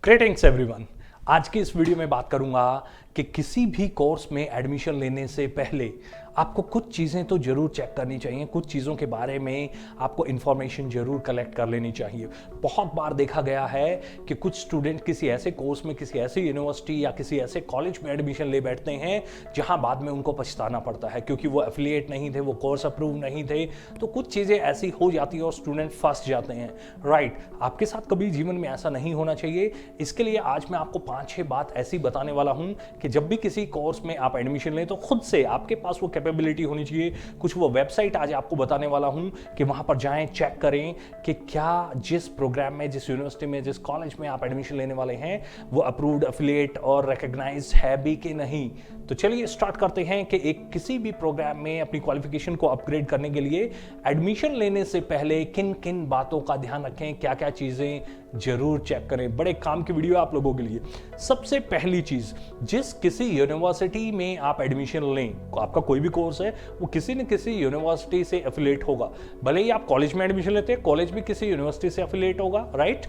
Greetings everyone. आज की इस वीडियो में बात करूंगा कि किसी भी कोर्स में एडमिशन लेने से पहले आपको कुछ चीज़ें तो जरूर चेक करनी चाहिए, कुछ चीज़ों के बारे में आपको इन्फॉर्मेशन जरूर कलेक्ट कर लेनी चाहिए। बहुत बार देखा गया है कि कुछ स्टूडेंट किसी ऐसे कोर्स में, किसी ऐसी यूनिवर्सिटी या किसी ऐसे कॉलेज में एडमिशन ले बैठते हैं जहां बाद में उनको पछताना पड़ता है क्योंकि वो एफिलिएट नहीं थे, वो कोर्स अप्रूव नहीं थे। तो कुछ चीज़ें ऐसी हो जाती है और स्टूडेंट फंस जाते हैं। राइट, आपके साथ कभी जीवन में ऐसा नहीं होना चाहिए। इसके लिए आज मैं आपको 5-6 बात ऐसी बताने वाला हूं कि जब भी किसी कोर्स में आप एडमिशन लें तो खुद से आपके पास वो कैपेबिलिटी होनी चाहिए। कुछ वो वेबसाइट आज आपको बताने वाला हूं कि वहां पर जाएं, चेक करें कि क्या जिस प्रोग्राम में, जिस यूनिवर्सिटी में, जिस कॉलेज में आप एडमिशन लेने वाले हैं वो अप्रूव्ड, एफिलिएट और रिकॉग्नाइज्ड है भी कि नहीं। तो चलिए स्टार्ट करते हैं कि एक किसी भी प्रोग्राम में अपनी क्वालिफिकेशन को अपग्रेड करने के लिए एडमिशन लेने से पहले किन किन बातों का ध्यान रखें, क्या क्या चीजें जरूर चेक करें। बड़े काम की वीडियो आप लोगों के लिए। सबसे पहली चीज, जिस किसी यूनिवर्सिटी में आप एडमिशन लें, आपका कोई भी कोर्स है वो किसी न किसी यूनिवर्सिटी से एफिलिएट होगा। भले ही आप कॉलेज में एडमिशन लेते हैं, कॉलेज भी किसी यूनिवर्सिटी से एफिलिएट होगा। राइट,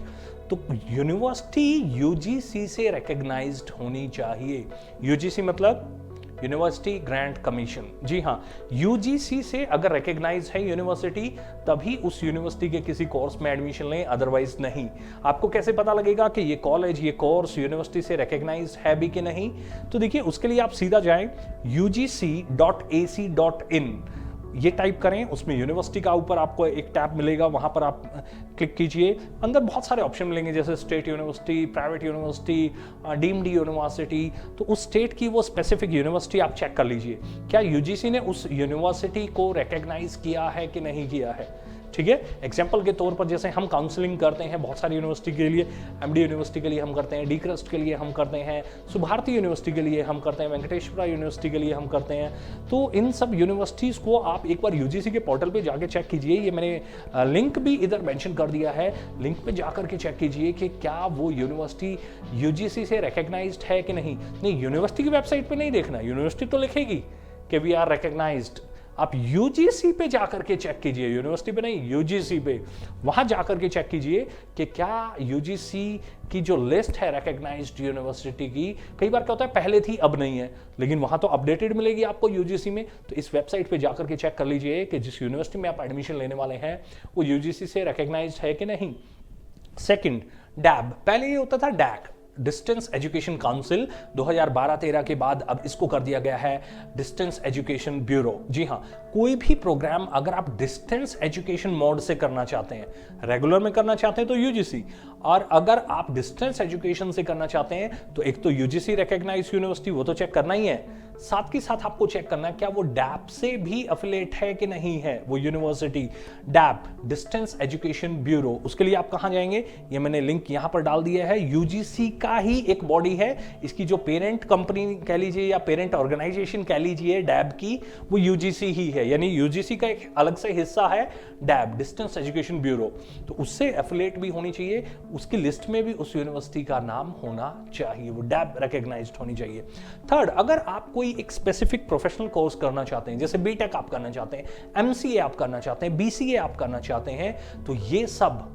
तो यूनिवर्सिटी यूजीसी से रिकॉग्नाइज्ड होनी चाहिए। यूजीसी मतलब यूनिवर्सिटी ग्रांट कमीशन। जी हाँ, यूजीसी से अगर रिकॉग्नाइज है यूनिवर्सिटी तभी उस यूनिवर्सिटी के किसी कोर्स में एडमिशन लें, अदरवाइज नहीं। आपको कैसे पता लगेगा कि ये कॉलेज, ये कोर्स यूनिवर्सिटी से रिकॉग्नाइज है भी कि नहीं? तो देखिए, उसके लिए आप सीधा जाएं ugc.ac.in, ये टाइप करें, उसमें यूनिवर्सिटी का ऊपर आपको एक टैब मिलेगा, वहां पर आप क्लिक कीजिए। अंदर बहुत सारे ऑप्शन मिलेंगे जैसे state university, private university, deemed university. तो उस स्टेट की वो स्पेसिफिक यूनिवर्सिटी आप चेक कर लीजिए, क्या यूजीसी ने उस यूनिवर्सिटी को रिकॉग्नाइज किया है कि नहीं किया है। ठीक है, एग्जाम्पल के तौर पर जैसे हम काउंसलिंग करते हैं बहुत सारी यूनिवर्सिटी के लिए, एमडी यूनिवर्सिटी के लिए हम करते हैं, डी क्रस्ट के लिए हम करते हैं, सुभारती यूनिवर्सिटी के लिए हम करते हैं, वेंकटेश्वरा यूनिवर्सिटी के लिए हम करते हैं। तो इन सब यूनिवर्सिटीज़ को आप एक बार यूजीसी के पोर्टल पे जाके चेक कीजिए। ये मैंने लिंक भी इधर मेंशन कर दिया है, लिंक पे जाकर के चेक कीजिए कि क्या वो यूनिवर्सिटी यूजीसी से रिकॉग्नाइज्ड है कि नहीं। नहीं, यूनिवर्सिटी की वेबसाइट पे नहीं देखना, यूनिवर्सिटी तो लिखेगी कि वी आर रिकॉग्नाइज्ड। आप यूजीसी पे जाकर के चेक कीजिए, यूनिवर्सिटी पे नहीं, यूजीसी पे। वहां जाकर के चेक कीजिए कि क्या यूजीसी की जो लिस्ट है रिकॉग्नाइज्ड यूनिवर्सिटी की, कई बार क्या होता है पहले थी अब नहीं है, लेकिन वहां तो अपडेटेड मिलेगी आपको यूजीसी में। तो इस वेबसाइट पे जाकर के चेक कर लीजिए कि जिस यूनिवर्सिटी में आप एडमिशन लेने वाले हैं वो यूजीसी से रिकॉग्नाइज्ड है कि नहीं। Second, dab. पहले ये होता था डैक, डिस्टेंस एजुकेशन काउंसिल। 2012-13 के बाद अब इसको कर दिया गया है डिस्टेंस एजुकेशन ब्यूरो। जी हाँ, कोई भी प्रोग्राम अगर आप डिस्टेंस एजुकेशन मोड से करना चाहते हैं, रेगुलर में करना चाहते हैं तो यूजीसी, और अगर आप डिस्टेंस एजुकेशन से करना चाहते हैं तो एक तो यूजीसी रिकॉग्नाइज्ड यूनिवर्सिटी, वो तो चेक करना ही है, साथ ही साथ आपको चेक करना है क्या वो डैप से भी एफिलिएट है कि नहीं है वो यूनिवर्सिटी। डैप, डिस्टेंस एजुकेशन ब्यूरो, उसके लिए आप कहां जाएंगे, ये मैंने लिंक यहां पर डाल दिया है। यूजीसी का ही एक बॉडी है, इसकी जो पेरेंट कंपनी कह लीजिए या पेरेंट ऑर्गेनाइजेशन कह लीजिए डैब की, वो यूजीसी ही है, यानी यूजीसी का एक अलग से हिस्सा है डैब, डिस्टेंस एजुकेशन ब्यूरो। तो उससे एफिलिएट भी होनी चाहिए, उसकी लिस्ट में भी उस यूनिवर्सिटी का नाम होना चाहिए, वो डैब रिकॉग्नाइज्ड होनी चाहिए। थर्ड, अगर आप कोई एक स्पेसिफिक प्रोफेशनल कोर्स करना चाहते हैं, जैसे बीटेक आप करना चाहते हैं, एमसीए आप करना चाहते हैं, बीसीए आप करना चाहते हैं, तो ये सब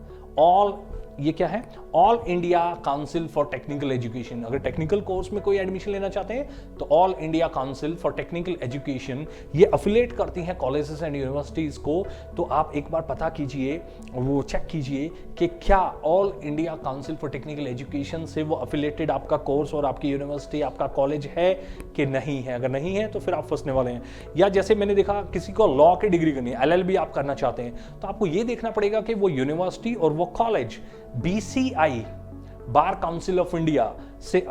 ये क्या है, all India council for technical education. अगर टेक्निकल कोर्स में कोई एडमिशन लेना चाहते हैं तो all India council for technical education ये अफिलिएट करती हैं कॉलेजेस एंड यूनिवर्सिटीज को। तो आप एक बार पता कीजिए, वो चेक कीजिए कि क्या all India council for technical education से वो अफिलिएटेड आपका कोर्स और आपकी यूनिवर्सिटी, आपका कॉलेज है कि नहीं है। अगर नहीं है तो फिर आप फंसने वाले हैं। या जैसे मैंने देखा किसी को लॉ की डिग्री करनी है, एलएलबी आप करना चाहते हैं, तो आपको ये देखना पड़ेगा कि वो यूनिवर्सिटी और वो college BCI, bar council of India से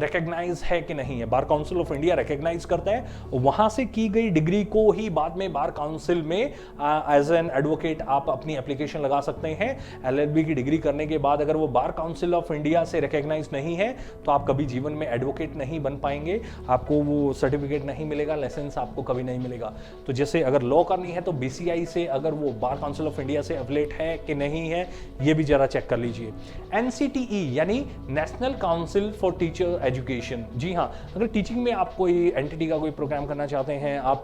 रिकॉग्नाइज है कि नहीं है। Bar council of India recognise करता है, वहां से की गई डिग्री को ही बाद में बार काउंसिल में एज एन एडवोकेट आप अपनी एप्लीकेशन लगा सकते हैं। एलएलबी की डिग्री करने के बाद अगर वो बार काउंसिल ऑफ इंडिया से रिकॉग्नाइज नहीं है तो आप कभी जीवन में एडवोकेट नहीं बन पाएंगे, आपको वो सर्टिफिकेट नहीं मिलेगा, लाइसेंस आपको कभी नहीं मिलेगा। तो जैसे अगर लॉ करनी है तो बीसीआई से अगर वो बार काउंसिल ऑफ इंडिया से एफिलिएट है कि नहीं है, ये भी जरा चेक कर लीजिए। एनसीटीई यानी national council for teacher education. जी हाँ, अगर टीचिंग में आप कोई एंटिटी का कोई प्रोग्राम करना चाहते हैं, आप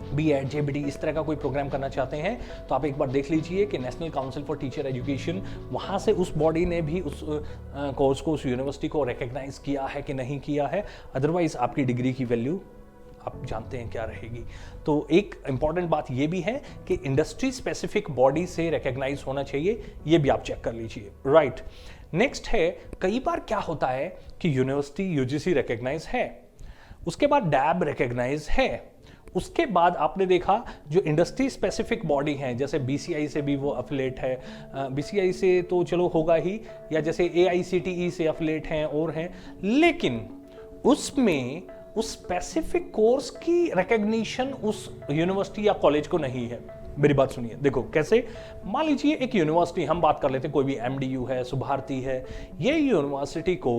बीएड, जेबीटी इस तरह का कोई प्रोग्राम करना चाहते हैं तो आप एक बार देख लीजिए कि national council for teacher education, वहाँ से उस बॉडी ने भी उस कोर्स को, उस यूनिवर्सिटी को रिकग्नाइज किया है कि नहीं किया है। अदरवाइज आपकी डिग्री की वैल्यू आप जानते हैं क्या रहेगी। तो एक इंपॉर्टेंट बात ये भी है कि इंडस्ट्री स्पेसिफिक बॉडी से रिकग्नाइज होना चाहिए, ये भी आप चेक कर लीजिए, राइट। नेक्स्ट है, कई बार क्या होता है कि यूनिवर्सिटी यूजीसी रिकग्नाइज है, उसके बाद डैब रिकग्नाइज है, उसके बाद आपने देखा जो इंडस्ट्री स्पेसिफिक बॉडी हैं, जैसे बीसीआई से भी वो अफिलेट है, बीसीआई से तो चलो होगा ही, या जैसे एआईसीटीई से अफिलेट हैं और हैं, लेकिन उसमें उस स्पेसिफिक कोर्स की रिकग्निशन उस यूनिवर्सिटी या कॉलेज को नहीं है। मेरी बात सुनिए, देखो कैसे, मान लीजिए एक यूनिवर्सिटी, हम बात कर लेते हैं कोई भी एमडीयू है, सुभारती है, ये यूनिवर्सिटी को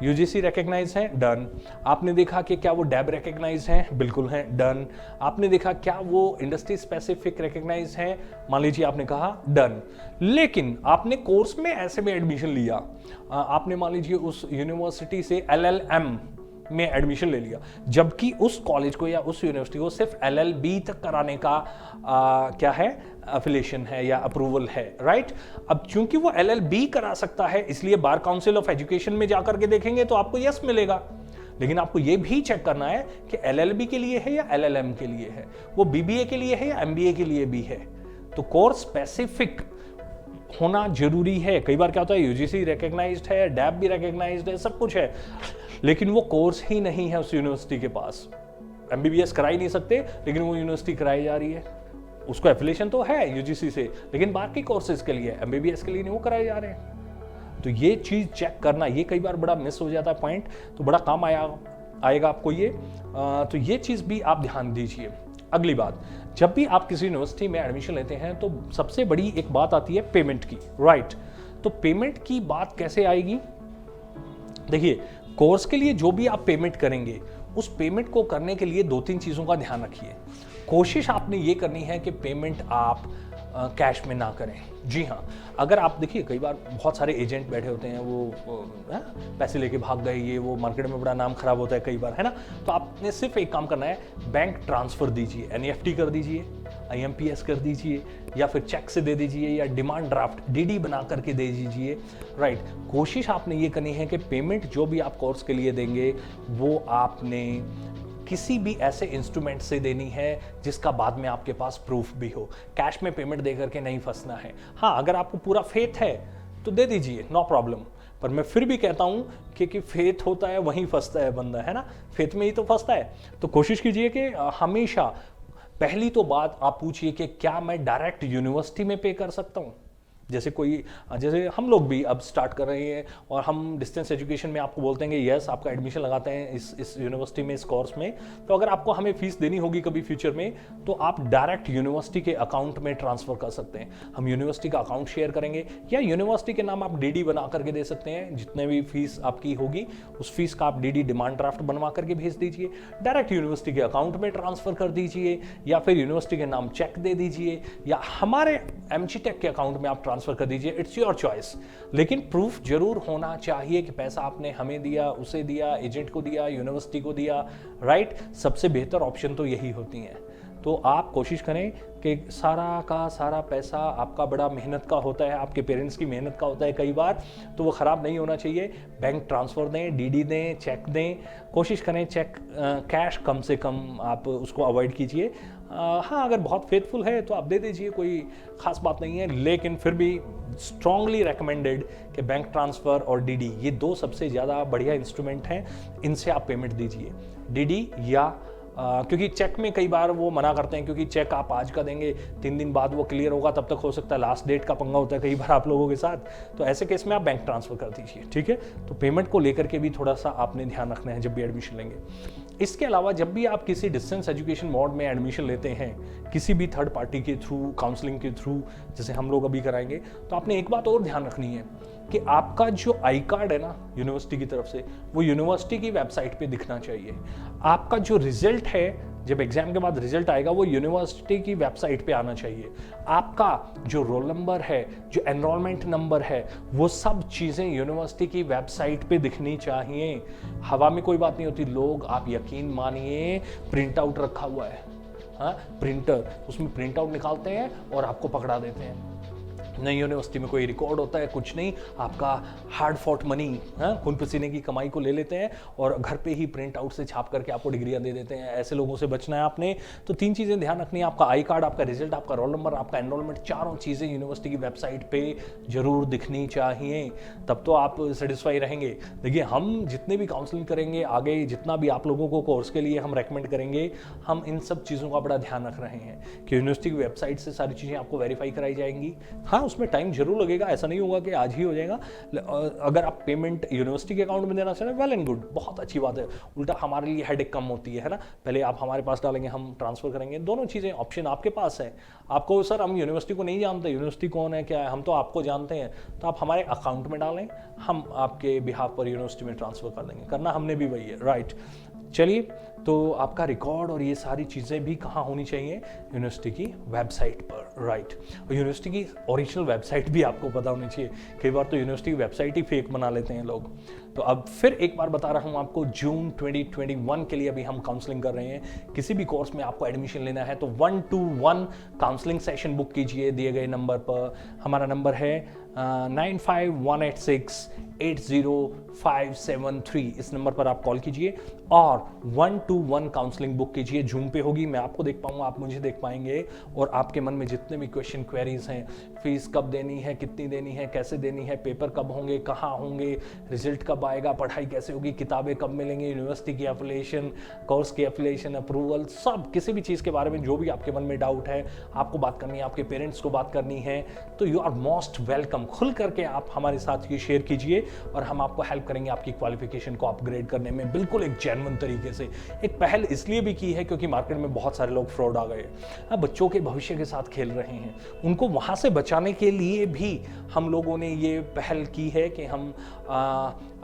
यूजीसी रिकग्नाइज है, डन। आपने देखा कि क्या वो डैब रिकग्नाइज है, बिल्कुल है, डन। आपने देखा क्या वो इंडस्ट्री स्पेसिफिक रिकग्नाइज है, मान लीजिए आपने कहा डन। लेकिन आपने कोर्स में ऐसे में एडमिशन लिया, आपने मान लीजिए उस यूनिवर्सिटी से एलएलएम में एडमिशन ले लिया, जबकि उस कॉलेज को या उस यूनिवर्सिटी को सिर्फ एलएलबी तक कराने का क्या है, अफिलिएशन है या अप्रूवल है, राइट। अब चूंकि वो एलएलबी करा सकता है, इसलिए बार काउंसिल ऑफ एजुकेशन में जाकर के देखेंगे तो आपको यस मिलेगा। लेकिन आपको ये भी चेक करना है कि एलएलबी के लिए है या एलएलएम के लिए है, वो बीबीए के लिए है या एमबीए के लिए भी है। तो कोर्स स्पेसिफिक होना जरूरी है। कई बार क्या होता है, यूजीसी रिकग्नाइज्ड है, डैब भी रिकग्नाइज्ड है, सब कुछ है, लेकिन वो कोर्स ही नहीं है उस यूनिवर्सिटी के पास। एमबीबीएस करा ही नहीं सकते, लेकिन वो यूनिवर्सिटी कराई जा रही है, उसको एफिलिएशन तो है यूजीसी से, लेकिन बाकी कोर्सेज के लिए, एमबीबीएस के लिए नहीं वो कराए जा रहे हैं। तो ये चीज चेक करना, ये कई बार बड़ा मिस हो जाता है पॉइंट, तो बड़ा काम आएगा आपको ये। तो ये चीज भी आप ध्यान दीजिए। अगली बात, जब भी आप किसी यूनिवर्सिटी में एडमिशन लेते हैं तो सबसे बड़ी एक बात आती है पेमेंट की, राइट। तो पेमेंट की बात कैसे आएगी, देखिए कोर्स के लिए जो भी आप पेमेंट करेंगे, उस पेमेंट को करने के लिए 2-3 चीज़ों का ध्यान रखिए। कोशिश आपने ये करनी है कि पेमेंट आप कैश में ना करें। जी हाँ, अगर आप देखिए कई बार बहुत सारे एजेंट बैठे होते हैं, वो पैसे लेके भाग गए, ये वो, मार्केट में बड़ा नाम खराब होता है कई बार, है ना। तो आपने सिर्फ एक काम करना है, बैंक ट्रांसफर दीजिए, एनईएफटी कर दीजिए, आईएमपीएस कर दीजिए, या फिर चेक से दे दीजिए, या डिमांड ड्राफ्ट डीडी बना करके दे दीजिए, राइट। कोशिश आपने ये करनी है कि पेमेंट जो भी आप कोर्स के लिए देंगे वो आपने किसी भी ऐसे इंस्ट्रूमेंट से देनी है जिसका बाद में आपके पास प्रूफ भी हो। कैश में पेमेंट दे करके नहीं फंसना है। हाँ, अगर आपको पूरा फेथ है तो दे दीजिए, नो प्रॉब्लम। पर मैं फिर भी कहता हूं कि फेथ होता है वहीं फंसता है बंदा, है ना, फेथ में ही तो फंसता है। तो कोशिश कीजिए कि हमेशा पहली तो बात आप पूछिए कि क्या मैं डायरेक्ट यूनिवर्सिटी में पे कर सकता हूं। जैसे हम लोग भी अब स्टार्ट कर रहे हैं और हम डिस्टेंस एजुकेशन में आपको बोलते हैं कि यस आपका एडमिशन लगाते हैं इस यूनिवर्सिटी में, इस कोर्स में, तो अगर आपको हमें फीस देनी होगी कभी फ्यूचर में तो आप डायरेक्ट यूनिवर्सिटी के अकाउंट में ट्रांसफर कर सकते हैं। हम यूनिवर्सिटी का अकाउंट शेयर करेंगे, या यूनिवर्सिटी के नाम आप डीडी बना करके दे सकते हैं। जितने भी फीस आपकी होगी उस फीस का आप डीडी डिमांड ड्राफ्ट बनवा करके भेज दीजिए, डायरेक्ट यूनिवर्सिटी के अकाउंट में ट्रांसफर कर दीजिए, या फिर यूनिवर्सिटी के नाम चेक दे दीजिए, या हमारे एमजीटेक के अकाउंट में आप ट्रांसफर कर दीजिए। इट्स योर चॉइस, लेकिन प्रूफ जरूर होना चाहिए कि पैसा आपने हमें दिया, उसे दिया, एजेंट को दिया, यूनिवर्सिटी को दिया, राइट। सबसे बेहतर ऑप्शन तो यही होती हैं। तो आप कोशिश करें कि सारा का सारा पैसा आपका बड़ा मेहनत का होता है, आपके पेरेंट्स की मेहनत का होता है कई बार, तो वो ख़राब नहीं होना चाहिए। बैंक ट्रांसफ़र दें, डीडी दें, चेक दें, कोशिश करें चेक, कैश कम से कम आप उसको अवॉइड कीजिए। हाँ, अगर बहुत फेथफुल है तो आप दे दीजिए, कोई ख़ास बात नहीं है, लेकिन फिर भी स्ट्रांगली रेकमेंडेड कि बैंक ट्रांसफ़र और डीडी, ये 2 सबसे ज़्यादा बढ़िया इंस्ट्रूमेंट हैं, इनसे आप पेमेंट दीजिए। डीडी या क्योंकि चेक में कई बार वो मना करते हैं, क्योंकि चेक आप आज का देंगे 3 दिन बाद वो क्लियर होगा, तब तक हो सकता है लास्ट डेट का पंगा होता है कई बार आप लोगों के साथ। तो ऐसे केस में आप बैंक ट्रांसफ़र कर दीजिए, ठीक है। तो पेमेंट को लेकर के भी थोड़ा सा आपने ध्यान रखना है जब भी एडमिशन लेंगे। इसके अलावा जब भी आप किसी डिस्टेंस एजुकेशन मोड में एडमिशन लेते हैं, किसी भी थर्ड पार्टी के थ्रू, काउंसलिंग के थ्रू, जैसे हम लोग अभी कराएंगे, तो आपने एक बात और ध्यान रखनी है कि आपका जो आई कार्ड है ना यूनिवर्सिटी की तरफ से, वो यूनिवर्सिटी की वेबसाइट पे दिखना चाहिए। आपका जो रिजल्ट है, जब एग्जाम के बाद रिजल्ट आएगा, वो यूनिवर्सिटी की वेबसाइट पे आना चाहिए। आपका जो रोल नंबर है, जो एनरोलमेंट नंबर है, वो सब चीज़ें यूनिवर्सिटी की वेबसाइट पे दिखनी चाहिए। हवा में कोई बात नहीं होती। लोग, आप यकीन मानिए, प्रिंट आउट रखा हुआ है, हाँ, प्रिंटर, उसमें प्रिंट आउट निकालते हैं और आपको पकड़ा देते हैं। नई यूनिवर्सिटी में कोई रिकॉर्ड होता है, कुछ नहीं, आपका हार्ड फॉट मनी, खून पसीने की कमाई को ले लेते हैं और घर पे ही प्रिंट आउट से छाप करके आपको डिग्रियां दे देते हैं। ऐसे लोगों से बचना है आपने। तो 3 चीज़ें ध्यान रखनी है, आपका आई कार्ड, आपका रिजल्ट, आपका रोल नंबर, आपका एनरोलमेंट, चारों चीज़ें यूनिवर्सिटी की वेबसाइट पे जरूर दिखनी चाहिए, तब तो आप सेटिस्फाई रहेंगे। देखिए, हम जितने भी काउंसलिंग करेंगे आगे, जितना भी आप लोगों को कोर्स के लिए हम रेकमेंड करेंगे, हम इन सब चीज़ों का बड़ा ध्यान रख रहे हैं कि यूनिवर्सिटी की वेबसाइट से सारी चीज़ें आपको वेरीफाई कराई जाएंगी। हाँ, उसमें टाइम जरूर लगेगा, ऐसा नहीं होगा कि आज ही हो जाएगा। अगर आप पेमेंट यूनिवर्सिटी के अकाउंट में देना चाह रहे हैं, वेल एंड गुड, बहुत अच्छी बात है, उल्टा हमारे लिए हेडेक कम होती है ना। पहले आप हमारे पास डालेंगे, हम ट्रांसफर करेंगे, दोनों चीज़ें ऑप्शन आपके पास है। आपको सर हम यूनिवर्सिटी को नहीं जानते, यूनिवर्सिटी कौन है क्या है, हम तो आपको जानते हैं, तो आप हमारे अकाउंट में डालें, हम आपके बिहाफ पर यूनिवर्सिटी में ट्रांसफर कर देंगे। करना हमने भी वही है, राइट। चलिए, तो आपका रिकॉर्ड और ये सारी चीज़ें भी कहाँ होनी चाहिए? यूनिवर्सिटी की वेबसाइट पर, राइट। और यूनिवर्सिटी की ओरिजिनल वेबसाइट भी आपको पता होनी चाहिए। कई बार तो यूनिवर्सिटी की वेबसाइट ही फेक बना लेते हैं लोग। तो अब फिर एक बार बता रहा हूँ आपको, जून 2021 के लिए अभी हम काउंसलिंग कर रहे हैं। किसी भी कोर्स में आपको एडमिशन लेना है तो 1-to-1 काउंसलिंग सेशन बुक कीजिए दिए गए नंबर पर। हमारा नंबर है 9518680573। इस नंबर पर आप कॉल कीजिए और 1-to-1 काउंसलिंग बुक कीजिए। जूम पे होगी, मैं आपको देख पाऊंगा, आप मुझे देख पाएंगे, और आपके मन में जितने भी क्वेश्चन क्वेरीज हैं, फीस कब देनी है, कितनी देनी है, कैसे देनी है, पेपर कब होंगे, कहाँ होंगे, रिजल्ट कब आएगा, पढ़ाई कैसे होगी, किताबें कब मिलेंगी, यूनिवर्सिटी की एफिलिएशन, कोर्स की एफिलिएशन, अप्रूवल, सब किसी भी चीज़ के बारे में जो भी आपके मन में डाउट है, आपको बात करनी है, आपके पेरेंट्स को बात करनी है, तो यू आर मोस्ट वेलकम। खुल करके आप हमारे साथ ये शेयर कीजिए और हम आपको हेल्प करेंगे आपकी क्वालिफिकेशन को अपग्रेड करने में, बिल्कुल एक जेन्युइन तरीके से। एक पहल इसलिए भी की है क्योंकि मार्केट में बहुत सारे लोग फ्रॉड आ गए, बच्चों के भविष्य के साथ खेल रहे हैं, उनको वहाँ से बचाने के लिए भी हम लोगों ने ये पहल की है कि हम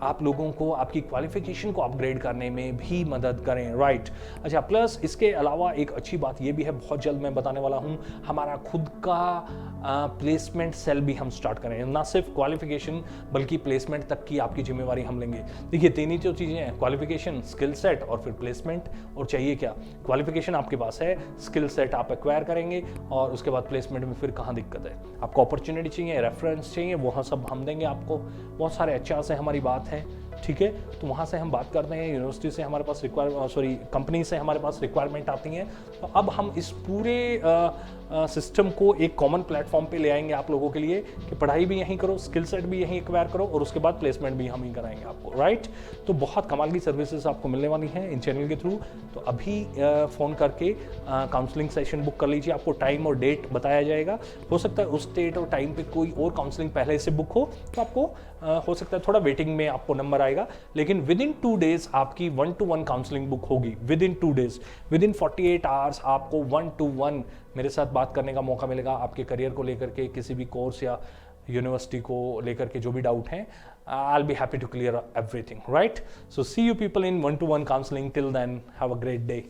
आप लोगों को आपकी क्वालिफिकेशन को अपग्रेड करने में भी मदद करें, राइट। अच्छा, प्लस इसके अलावा एक अच्छी बात ये भी है, बहुत जल्द मैं बताने वाला हूँ, हमारा खुद का प्लेसमेंट सेल भी हम स्टार्ट करें। ना सिर्फ क्वालिफिकेशन बल्कि प्लेसमेंट तक की आपकी जिम्मेवारी हम लेंगे। देखिए, 3 ही जो चीज़ें हैं, क्वालिफिकेशन, स्किल सेट और फिर प्लेसमेंट। और चाहिए क्या? क्वालिफिकेशन आपके पास है, स्किल सेट आप एक्वायर करेंगे और उसके बाद प्लेसमेंट में फिर कहाँ दिक्कत है। आपको अपॉर्चुनिटी चाहिए, रेफरेंस चाहिए, वो सब हम देंगे आपको। बहुत सारे एचआर से हमारी बात है, ठीक है, तो वहाँ से हम बात करते हैं, यूनिवर्सिटी से हमारे पास कंपनी से हमारे पास रिक्वायरमेंट आती हैं। तो अब हम इस पूरे सिस्टम को एक कॉमन प्लेटफॉर्म पे ले आएंगे आप लोगों के लिए कि पढ़ाई भी यहीं करो, स्किल सेट भी यहीं एक्वायर करो और उसके बाद प्लेसमेंट भी हम ही कराएंगे आपको, राइट। तो बहुत कमाल की सर्विसेज आपको मिलने वाली हैं इन चैनल के थ्रू। तो अभी फ़ोन करके काउंसलिंग सेशन बुक कर लीजिए, आपको टाइम और डेट बताया जाएगा। हो सकता है उस डेट और टाइम पे कोई और काउंसलिंग पहले से बुक हो, तो आपको हो सकता है थोड़ा वेटिंग में आपको नंबर आएगा, लेकिन विद इन 2 डेज आपकी 1-to-1 काउंसलिंग बुक होगी। With in 2 days, with in 48 hours आपको 1-to-1 मेरे साथ बात करने का मौका मिलेगा, आपके करियर को लेकर के, किसी भी कोर्स या यूनिवर्सिटी को लेकर के जो भी डाउट हैं। I'll be happy to clear everything, right? So see you people in 1-to-1 counseling. Till then, have a great day.